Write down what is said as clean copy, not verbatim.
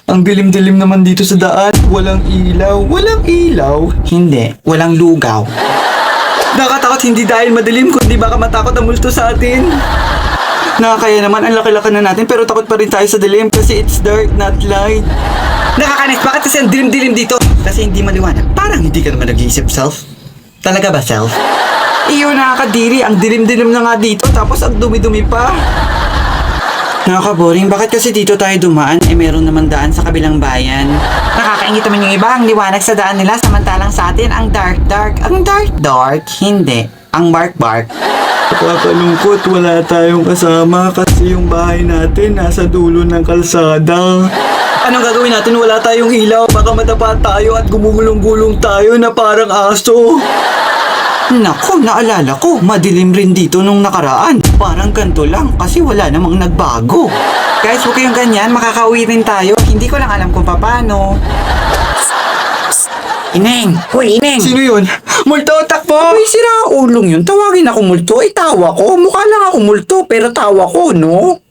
Ang dilim-dilim naman dito sa daan. Walang ilaw. Walang ilaw. Hindi, walang lugaw. Nakatakot hindi dahil madilim, kundi baka matakot ang multo sa atin. Nakakaya naman, ang laki-laki na natin pero takot pa rin tayo sa dilim kasi it's dark, not light. Nakakanis, bakit kasi ang dilim-dilim dito? Kasi hindi maliwanag. Parang hindi ka naman nag-iisip, self. Talaga ba, self? Iyo, nakakadiri, ang dilim-dilim na nga dito tapos ang dumi-dumi pa. Nakaka-boring, bakit kasi dito tayo dumaan? Meron naman daan sa kabilang bayan. Nakakaingit naman yung iba, ang liwanag sa daan nila, samantalang sa atin, ang dark-dark. Ang dark-dark, hindi. Ang bark-bark. Nakakalungkot, wala tayong kasama kasi yung bahay natin nasa dulo ng kalsada. Anong gagawin natin? Wala tayong ilaw. Baka madapa tayo at gumugulong-gulong tayo na parang aso. Naku, naalala ko, madilim rin dito nung nakaraan. Parang ganito lang kasi wala namang nagbago. Guys, huwag kayong ganyan, makakauwi rin tayo. Hindi ko lang alam kung paano. Ineng! Hoy, Ineng! Sino yun? Multo, takbo! Uy, sira ulong yun. Tawagin ako multo. Tawa ko. Mukha lang ako multo, pero tawa ko, no?